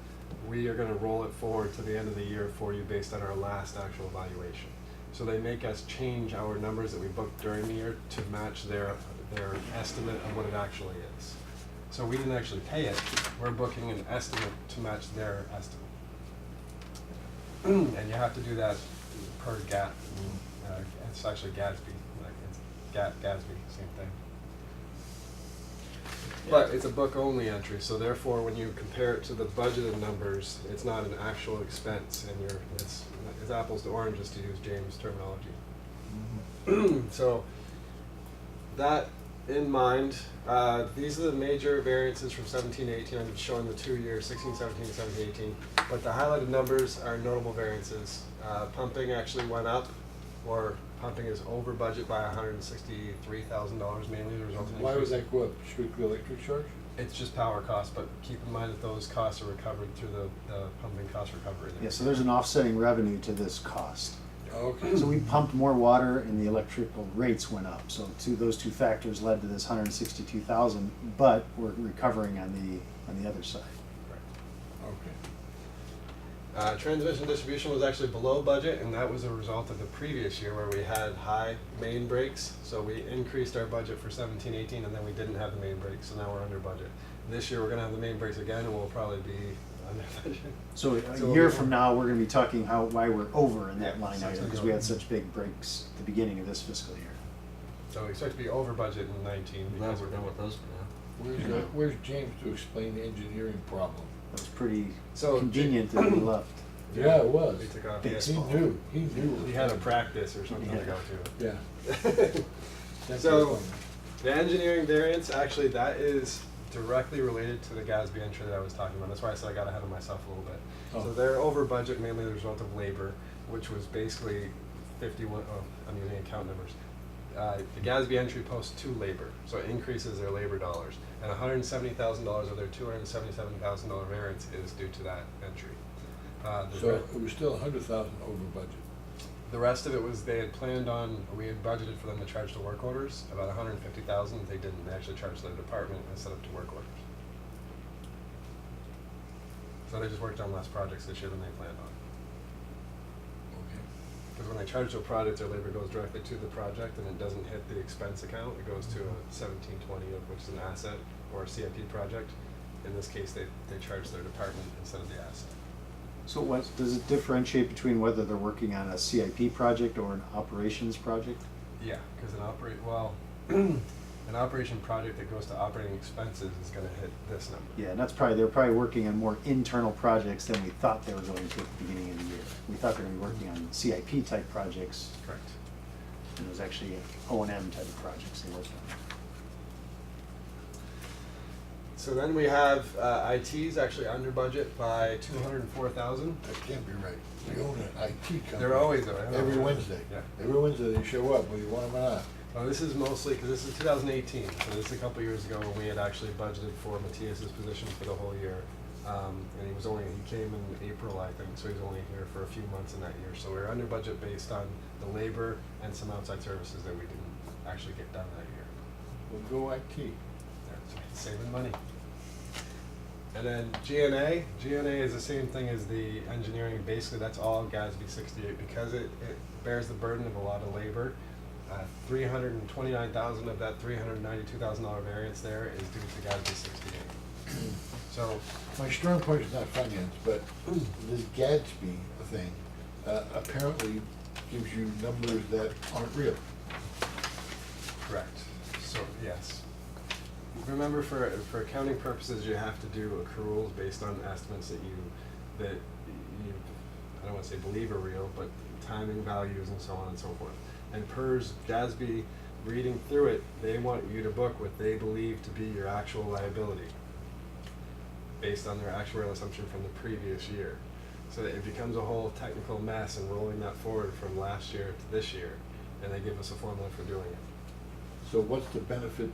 We are going to roll it forward to the end of the year for you based on our last actual valuation. So they make us change our numbers that we booked during the year to match their estimate of what it actually is. So we didn't actually pay it. We're booking an estimate to match their estimate. And you have to do that per GAAP. It's actually Gatsby. It's Gatsby, same thing. But it's a book only entry, so therefore when you compare it to the budgeted numbers, it's not an actual expense, and it's apples to oranges, to use James' terminology. So that in mind, these are the major variances from 17 to 18. I'm showing the 2 years, 16, 17, 17, 18. But the highlighted numbers are notable variances. Pumping actually went up, or pumping is over budget by $163,000 mainly as a result of Why would increase. that go up? Strictly electric charge? It's just power costs, but keep in mind that those costs are recovered through the pumping cost recovery. Yeah, so there's an offsetting revenue to this cost. Okay. So we pumped more water and the electrical rates went up. So those two factors led to this 162,000, but we're recovering on the other side. Okay. Transmission distribution was actually below budget, and that was a result of the previous year where we had high main breaks. So we increased our budget for 17, 18, and then we didn't have the main breaks, so now we're under budget. This year we're going to have the main breaks again, and we'll probably be under budget. So So a year from now, we're going to be talking why we're over in that Yeah, line so it's item, because gonna we go- had such big breaks at the beginning of this fiscal year. So we expect to be over budget in 19 because we're done with those. Where's James to explain the engineering problem? That was pretty So convenient that we left. Yeah, it was. We took off Big the He asphalt. knew. He knew. He had a practice or something to Yeah. go to. Yeah. That's So, funny. the engineering variance, actually, that is directly related to the GASB entry that I was talking about. That's why I said I got ahead of myself a little bit. Oh. So they're over budget mainly as a result of labor, which was basically 51, I'm using account numbers. The GASB entry posts to labor, so it increases their labor dollars. And $170,000 of their $277,000 variance is due to that entry. So it was still 100,000 over budget. The rest of it was they had planned on, we had budgeted for them to charge the work orders, about $150,000. They didn't. They actually charged their department instead of to work orders. So they just worked on less projects this year than they planned on. Okay. Because when they charge to a project, their labor goes directly to the project and it doesn't hit the expense account. It goes to a 1720, of which is an asset or a CIP project. In this case, they charge their department instead of the asset. So what, does it differentiate between whether they're working on a CIP project or an operations project? Yeah, because an operation project that goes to operating expenses is gonna hit this number. Yeah, and that's probably, they're probably working on more internal projects than we thought they were going to at the beginning of the year. We thought they were gonna be working on CIP type projects, Correct. and it was actually O&M type of projects they worked on. So then we have, IT's actually under budget by 204,000. That can't be right. We own an IT company. They're always there. I know. Every Wednesday. Yeah. Every Wednesday they show up, whether you want them or not. Well, this is mostly, because this is 2018, so this is a couple years ago when we had actually budgeted for Matthias's position for the whole year. And he came in April, I think, so he's only here for a few months in that year. So we're under budget based on the labor and some outside services that we didn't actually get done that year. We'll go IT. Yeah, so saving money. And then GNA is the same thing as the engineering. Basically, that's all GASB 68 because it bears the burden of a lot of labor. $329,000 of that $392,000 variance there is due to GASB 68. So My strong point is not finance, but this Gadsby thing apparently gives you numbers that aren't real. correct. So yes. Remember, for accounting purposes, you have to do accruals based on estimates that you I don't want to say believe are real, but timing values and so on and so forth. And PERS, GASB, reading through it, they want you to book what they believe to be your actual liability based on their actuarial assumption from the previous year. So that it becomes a whole technical mess and rolling that forward from last year to this year, and they give us a formula for doing it. So what's the benefit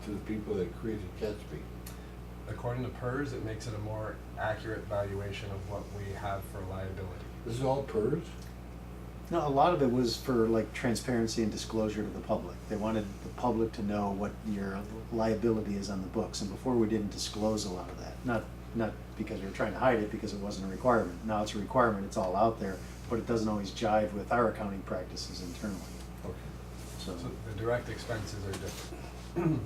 to the people that created Gatsby? According to PERS, it makes it a more accurate valuation of what we have for liability. This is all PERS? No, a lot of it was for like transparency and disclosure to the public. They wanted the public to know what your liability is on the books, and before we didn't disclose a lot of that. Not because we were trying to hide it, because it wasn't a requirement. Now it's a requirement, it's all out there, but it doesn't always jive with our accounting practices internally. Okay. So, So the direct expenses are different.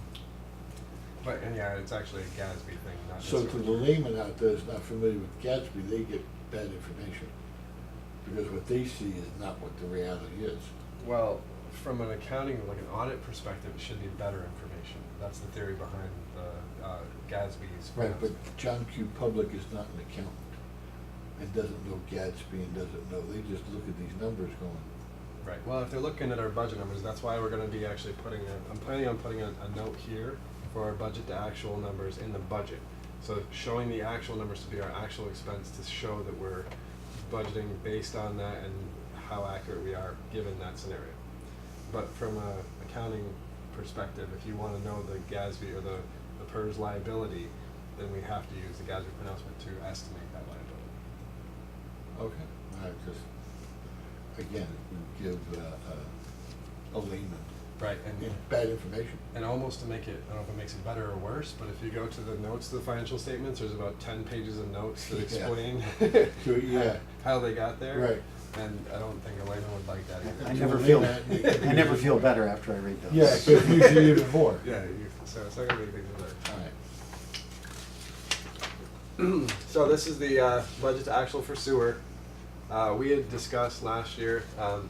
But, and yeah, it's actually a GASB thing, not So to necessarily. the layman out there that's not familiar with Gatsby, they get bad information. Because what they see is not what the reality is. Well, from an accounting, like an audit perspective, it should be better information. That's the theory behind the GASB's. Right, but John Q. Public is not an accountant and doesn't know Gatsby and doesn't know, they just look at these numbers going, Right, well, if they're looking at our budget numbers, that's why we're gonna be actually I'm planning on putting a note here for our budget to actual numbers in the budget. So showing the actual numbers to be our actual expense to show that we're budgeting based on that and how accurate we are given that scenario. But from a accounting perspective, if you wanna know the GASB or the PERS liability, then we have to use the GASB pronouncement to estimate that liability. okay, just, again, it would give a layman Right, and bad information. And almost to make it, I don't know if it makes it better or worse, but if you go to the notes to the financial statements, there's about 10 pages of notes that Yeah. explain So, yeah. how they got there. Right. And I don't think a layman would like that either. I To never the feel, layman, I never feel better after I read those. Yeah, it confuses you even more. Yeah, so it's not gonna be a big deal there. All right. So this is the budget to actual for sewer. We had discussed last year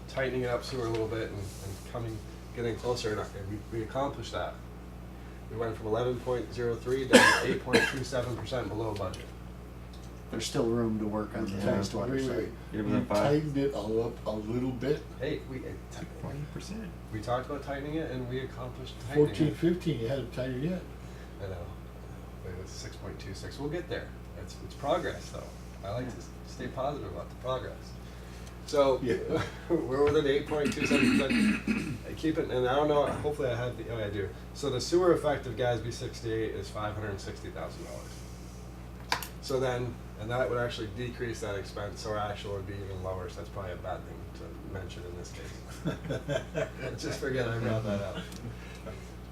tightening up sewer a little bit and getting closer, and we accomplished that. We went from 11.03 down to 8.27% below budget. There's still room to work on the wastewater Wait, side. wait. Give You them 5. tightened it a little bit. Hey, 20%. we talked about tightening it, and we accomplished tightening 14, it. 15, you hadn't tightened yet. I know. It was 6.26. We'll get there. It's progress, though. I like to stay positive about the progress. So Yeah. we're within 8.27%. I keep it, and I don't know. Hopefully, I have the. Oh, I do. So the sewer effect of GASB 68 is $560,000. So then, and that would actually decrease that expense. So our actual would be even lower. So that's probably a bad thing to mention in this case. Just forget I brought that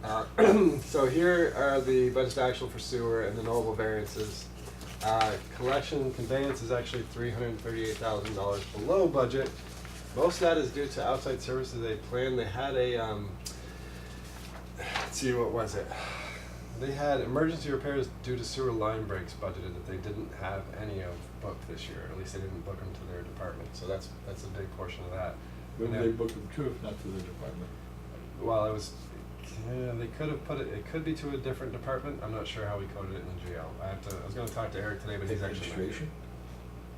up. So here are the budget actual for sewer and the knowable variances. Collection conveyance is actually $338,000 below budget. Most of that is due to outside services they planned. They had a, let's see, what was it? They had emergency repairs due to sewer line breaks budgeted that they didn't have any of booked this year. At least they didn't book them to their department. So that's a big portion of that. Where And would they then- book them to if not to the department? Well, it was, they could have put it could be to a different department. I'm not sure how we coded it in the GL. I was going to talk to Eric today, but he's actually not here. Administration?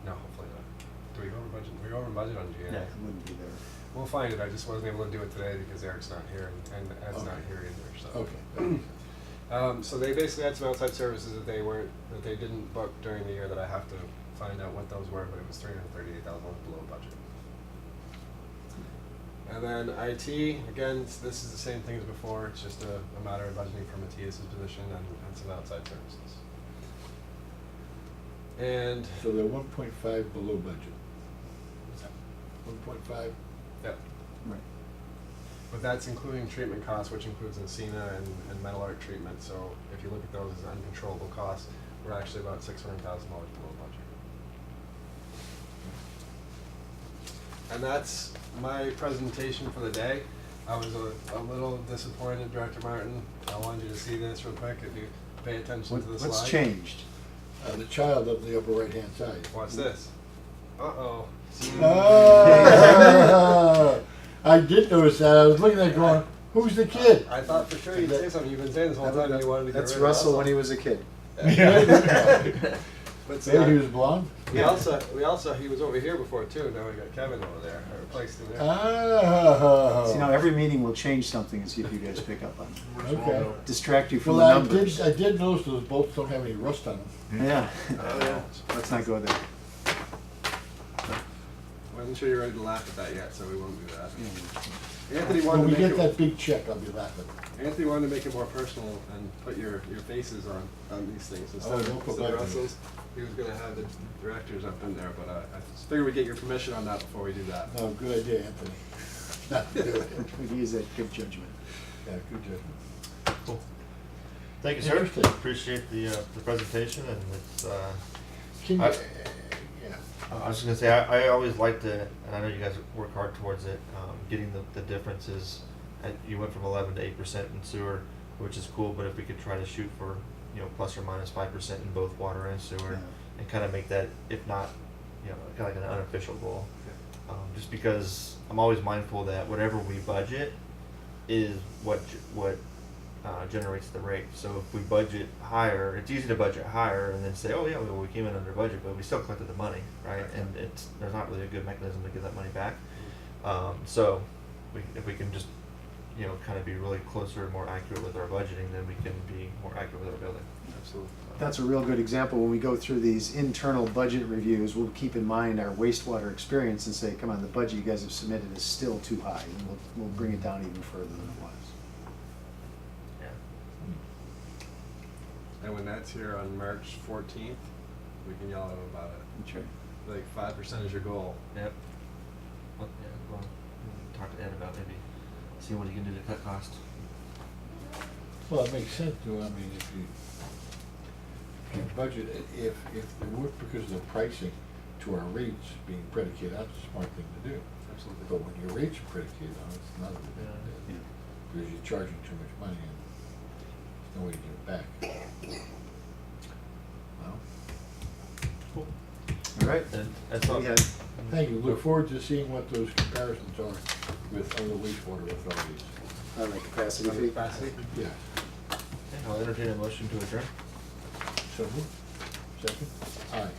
No, hopefully not. Do we go over budget? We go over budget on GL. Yeah, it wouldn't be there. We'll find it. I just wasn't able to do it today because Eric's not here and Ed's not Okay. here either. So. Okay. So they basically had some outside services that they didn't book during the year that I have to find out what those were, but it was $338,000 below budget. And then IT, again, this is the same thing as before. It's just a matter of budgeting for Matthias's position and some outside services. And So they're 1.5 below budget. 1.5? yep. Right. But that's including treatment costs, which includes Encina and metal art treatment. So if you look at those as uncontrollable costs, we're actually about $600,000 below budget. And that's my presentation for the day. I was a little disappointed, Director Martin. I wanted you to see this real quick. If you pay attention to the slide. What's changed? The child up in the upper right-hand side. Watch this. Uh-oh. Ah, I did notice that. I was looking at it going, who's the kid? I thought for sure you'd say something. You've been saying this whole time that you wanted to get That's rid of Russell when he was a kid. But Maybe he was blonde? he was over here before too. Now we got Kevin over there. I replaced him there. Ah. See, now every meeting will change something and see if you guys pick up on it. Okay. Distract you from Well, the I numbers. did notice those bolts don't have any rust on them. Yeah. Oh, yeah. Let's not go there. Wasn't sure you're ready to laugh at that yet, so we won't do that. Yeah. Anthony When wanted we to make get it, that big check, I'll be laughing. Anthony wanted to make it more personal and put your faces on these things instead Oh, of, don't put instead of my Russell's. He was going to have the directors up in there, but I figured we'd get your permission on that before we do that. No, good idea, Anthony. Not to do it. He is a good judgment. Yeah, good judgment. Cool. Thank you, sir. Interesting. Appreciate the presentation, and it's, Can you, I- yeah. I was just gonna say, I always like to, and I know you guys work hard towards it, getting the differences. You went from 11 to 8% in sewer, which is cool, but if we could try to shoot for, plus or minus 5% in both water and sewer, Yeah. and kind of make that, if not, kind of like an unofficial goal. Just because I'm always mindful that whatever we budget is what generates the rate. So if we budget higher, it's easy to budget higher and then say, oh yeah, well, we came in under budget, but we still collected the money, right? And there's not really a good mechanism to get that money back. So if we can just kind of be really closer and more accurate with our budgeting, then we can be more accurate with our building. Absolutely. That's a real good example. When we go through these internal budget reviews, we'll keep in mind our wastewater experience and say, come on, the budget you guys have submitted is still too high, and we'll bring it down even further than it was. Yeah. And when that's here on March 14th, we can yell at him about it. That's right. Like 5% is your goal. Yep. Well, talk to Ed about maybe see what he can do to cut costs. Well, it makes sense to, I mean, if you budget, if the work because of the pricing to our rates being predicated, that's a smart thing to do. Absolutely. But when your rates are predicated on, it's not a good thing to do. Yeah. Because you're charging too much money and there's no way to get it back. Well, Cool. All right. And that's all. We had- thank you. Look forward to seeing what those comparisons are with other wastewater authorities. On the capacity fee. Capacity? Yeah. Okay, I'll entertain a motion to adjourn. So moved. Second? Aye.